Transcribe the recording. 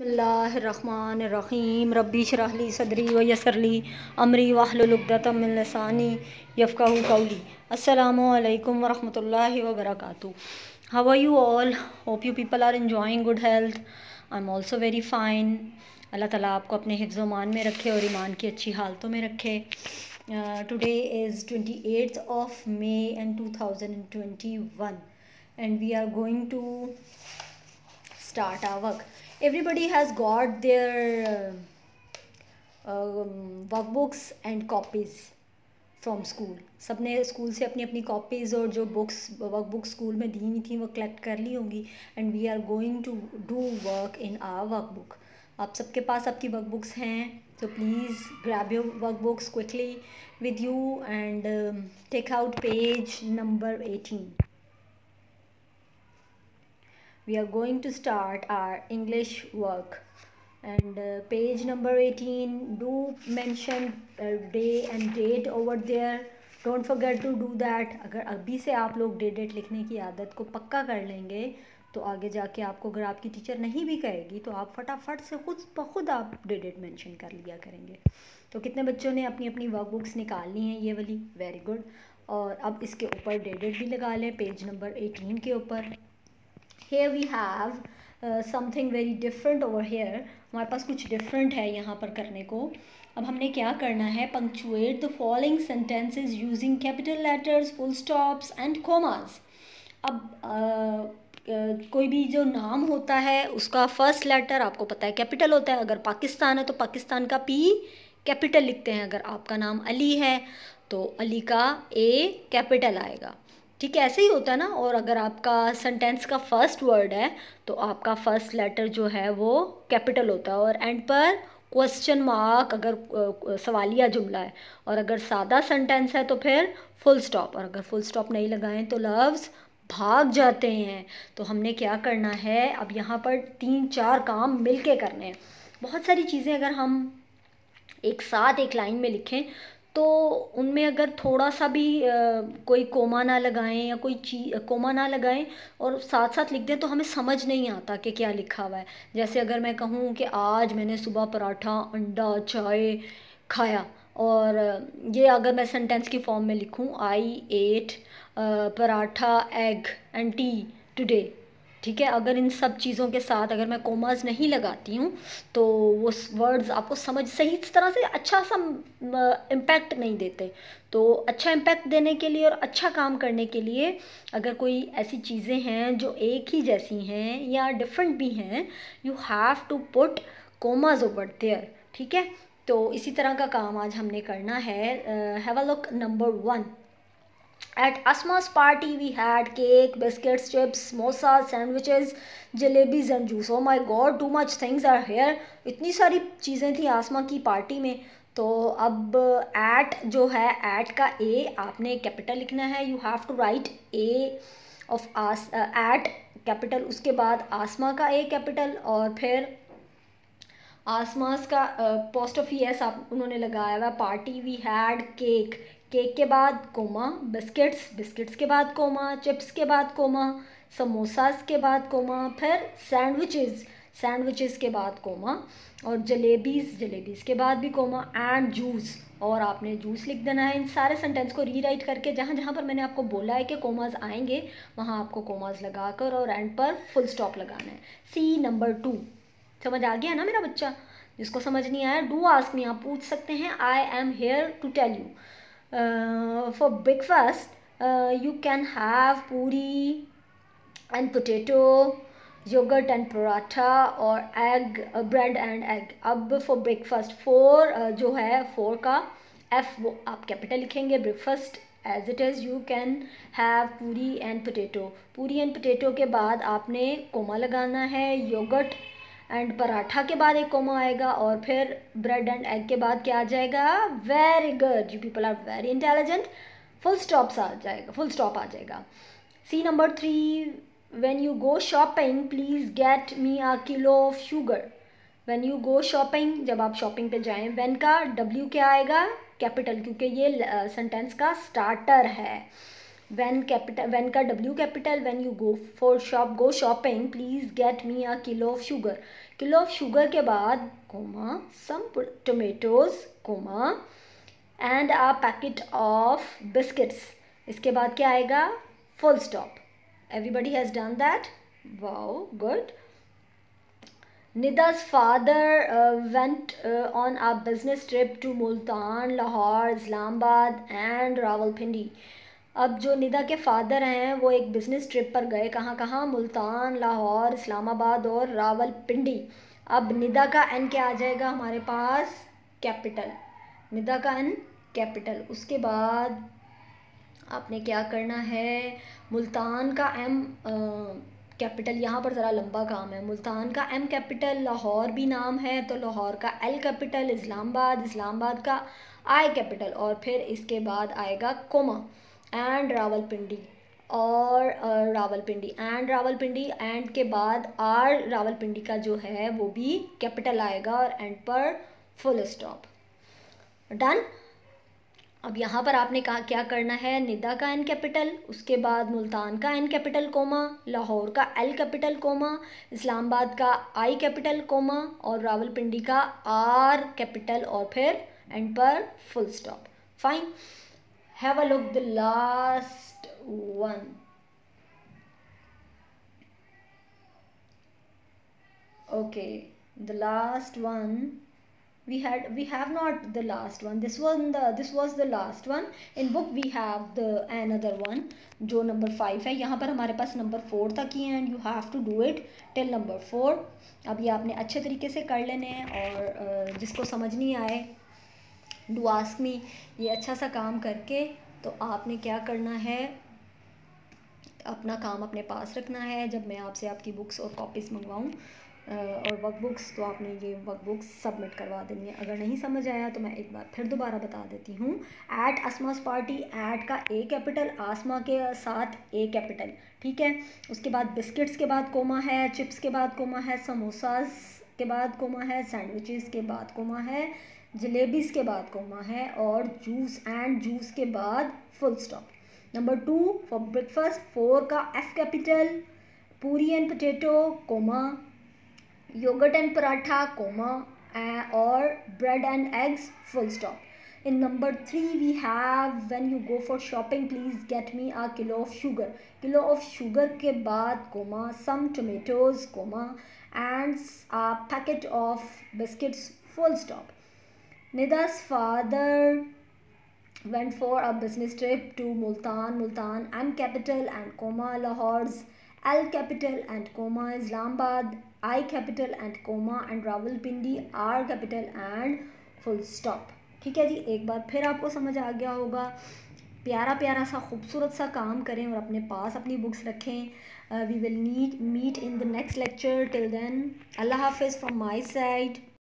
बिस्मिल्लाहिर्रहमानिर्रहीम रब्बी इश्रह ली सदरी व यस्सिर ली अमरी वहलुल उक़दतम मिन लिसानी यफ़क़हू क़ौली। अस्सलामु अलैकुम व रहमतुल्लाहि व बरकातुहू। How are you all? Hope you people are enjoying good health. I am also very fine. अल्लाह ताला आपको अपने हिफ्ज़ व मान में रखे और ईमान की अच्छी हालतों में रखे। Today is 28th of May and 2021 and we are going to start our work. Everybody has got their workbooks and copies from school. सबने स्कूल से अपनी अपनी कॉपीज़ और जो वर्कबुक्स स्कूल में दी हुई थी वो कलेक्ट कर ली होंगी and we are going to do work in our workbook. आप सबके पास आपकी वर्कबुक्स हैं, तो please grab your workbooks quickly with you and take out page number 18. We are going to start our English work and page number 18. Do mention day and date over there. Don't forget to do that. अगर अभी से आप लोग date लिखने की आदत को पक्का कर लेंगे तो आगे जाके आपको अगर आपकी टीचर नहीं भी कहेगी तो आप फटाफट से खुद ब खुद आप डेट मेंशन कर लिया करेंगे। तो कितने बच्चों ने अपनी अपनी वर्कबुक्स निकाल ली हैं ये वाली? Very good. और अब इसके ऊपर डेट भी लगा लें पेज नंबर 18 के ऊपर। Here we have something very different over here. हमारे पास कुछ डिफरेंट है यहाँ पर करने को। अब हमने क्या करना है? Punctuate the following sentences using capital letters, full stops and commas. अब कोई भी जो नाम होता है उसका फर्स्ट लेटर आपको पता है कैपिटल होता है। अगर पाकिस्तान है तो पाकिस्तान का पी कैपिटल लिखते हैं। अगर आपका नाम अली है तो अली का ए कैपिटल आएगा। ठीक है, ऐसे ही होता है ना। और अगर आपका सेंटेंस का फर्स्ट वर्ड है तो आपका फर्स्ट लेटर जो है वो कैपिटल होता है और एंड पर क्वेश्चन मार्क अगर सवालिया जुमला है। और अगर सादा सेंटेंस है तो फिर फुल स्टॉप। और अगर फुल स्टॉप नहीं लगाएं तो लफ्ज़ भाग जाते हैं। तो हमने क्या करना है? अब यहाँ पर 3-4 काम मिल के करने हैं। बहुत सारी चीज़ें अगर हम एक साथ एक लाइन में लिखें तो उनमें अगर थोड़ा सा भी कोई कोमा ना लगाएं या कोई कोमा ना लगाएं और साथ साथ लिख दें तो हमें समझ नहीं आता कि क्या लिखा हुआ है। जैसे अगर मैं कहूँ कि आज मैंने सुबह पराठा, अंडा, चाय खाया, और ये अगर मैं सेंटेंस की फॉर्म में लिखूँ, I ate paratha, egg and tea today. ठीक है, अगर इन सब चीज़ों के साथ अगर मैं कोमास नहीं लगाती हूँ तो वो वर्ड्स आपको समझ सही तरह से अच्छा सा इम्पैक्ट नहीं देते। तो अच्छा इम्पैक्ट देने के लिए और अच्छा काम करने के लिए अगर कोई ऐसी चीज़ें हैं जो एक ही जैसी हैं या डिफरेंट भी हैं, you have to put commas over there. ठीक है, तो इसी तरह का काम आज हमने करना है। Have a look number 1. At Asma's party we had cake, biscuits, chips, samosas, sandwiches, jalebis and juice. Oh my god, too much things are here. इतनी सारी चीज़ें थी आसमा की पार्टी में। तो अब एट जो है, एट का ए आपने कैपिटल लिखना है। You have to write A of ate capital, उसके बाद आसमा का ए कैपिटल और फिर आसमास का पोस्ट ऑफ एस आप उन्होंने लगाया हुआ। Party we had cake, cake के बाद कोमा, बिस्किट्स, बिस्किट्स के बाद कोमा, चिप्स के बाद कोमा, समोसास के बाद कोमा, फिर सैंडविचेस, सैंडविचेस के बाद कोमा, और जलेबीज़, जलेबीज़ के बाद भी कोमा, एंड जूस। और आपने जूस लिख देना है। इन सारे सेंटेंस को रीराइट करके जहाँ जहाँ पर मैंने आपको बोला है कि कोमास आएंगे वहाँ आपको कोमास लगाकर और एंड पर फुल स्टॉप लगाना है। सी नंबर 2 समझ आ गया ना मेरा बच्चा? जिसको समझ नहीं आया डू आस्क मी, आप पूछ सकते हैं। I am here to tell you. For breakfast you can have puri and potato, yoghurt and paratha और एग, ब्रेड एंड एग। अब फॉर ब्रेकफास्ट 4 जो है 4 का एफ वो आप कैपिटल लिखेंगे। Breakfast as it is you can have puri and potato. Puri and potato के बाद आपने कोमा लगाना है। योगर्ट एंड पराठा के बाद एक कोमा आएगा और फिर ब्रेड एंड एग के बाद क्या आ जाएगा? Very good, you people are very intelligent. Full stop आ जाएगा, फुल स्टॉप आ जाएगा। See number 3, when you go shopping please get me a kilo of sugar. When you go shopping, जब आप शॉपिंग पे जाएं, व्हेन का डब्ल्यू क्या आएगा? कैपिटल, क्योंकि ये सेंटेंस का स्टार्टर है। when का W capital, when you go for shop, go shopping, please get me a kilo of sugar। Kilo of sugar के बाद comma some tomatoes comma and a packet of biscuits, इसके बाद क्या आएगा, full stop. Everybody has done that. Wow, good. Nida's father went on a business trip to Multan, Lahore, Islamabad and Rawalpindi. अब जो निदा के father हैं वो एक बिज़नेस ट्रिप पर गए, कहाँ कहाँ, मुल्तान, लाहौर, इस्लामाबाद और रावलपिंडी. अब निदा का एन क्या आ जाएगा हमारे पास, कैपिटल. निदा का एन कैपिटल. उसके बाद आपने क्या करना है, मुल्तान का एम कैपिटल. यहाँ पर ज़रा लंबा काम है. मुल्तान का एम कैपिटल, लाहौर भी नाम है तो लाहौर का एल कैपिटल, इस्लामाबाद का आई कैपिटल, और फिर इसके बाद आएगा कोमा एंड रावलपिंडी एंड के बाद आर रावलपिंडी का जो है वो भी कैपिटल आएगा और एंड पर फुल स्टॉप. डन. अब यहाँ पर आपने कहा क्या करना है, निदा का एन कैपिटल, उसके बाद मुल्तान का एन कैपिटल कोमा, लाहौर का एल कैपिटल कोमा, इस्लामाबाद का आई कैपिटल कोमा और रावलपिंडी का आर कैपिटल और फिर एंड पर full stop. Fine. Have a look the last one. Okay, the last one. we have not the last one. This was the last one. In book we have the another one जो number 5 है. यहाँ पर हमारे पास number 4 तक ही है and you have to do it till number 4. अब ये आपने अच्छे तरीके से कर लेने हैं और जिसको समझ नहीं आए do ask me. ये अच्छा सा काम करके तो आपने क्या करना है, अपना काम अपने पास रखना है. जब मैं आपसे आपकी बुक्स और कॉपीज़ मंगवाऊँ और वर्कबुक्स तो आपने ये वर्कबुक्स सबमिट करवा देनी है. अगर नहीं समझ आया तो मैं एक बार फिर दोबारा बता देती हूँ. एट असमास पार्टी, एट का ए कैपिटल, आसमा के साथ ए कैपिटल, ठीक है. उसके बाद बिस्किट्स के बाद कोमा है, चिप्स के बाद कोमा है, समोसास के बाद कोमा है, सैंडविचेस के बाद कोमा है, जलेबीज़ के बाद कोमा है और जूस के बाद full stop. Number 2 for breakfast, 4 का F capital, puri and potato comma, yogurt and paratha comma or bread and eggs full stop. In number 3 we have, when you go for shopping please get me a kilo of sugar के बाद comma some tomatoes comma and a packet of biscuits full stop. Nida's father went for a business trip to Multan M capital and comma, Lahore's L capital and comma, Islamabad I capital and comma and Rawalpindi R capital and full stop. ठीक है जी, एक बार फिर आपको समझ आ गया होगा. प्यारा प्यारा सा खूबसूरत सा काम करें और अपने पास अपनी बुक्स रखें. We will meet in the next lecture. Till then, अल्लाह हाफिज़ फ्रॉम माई साइड.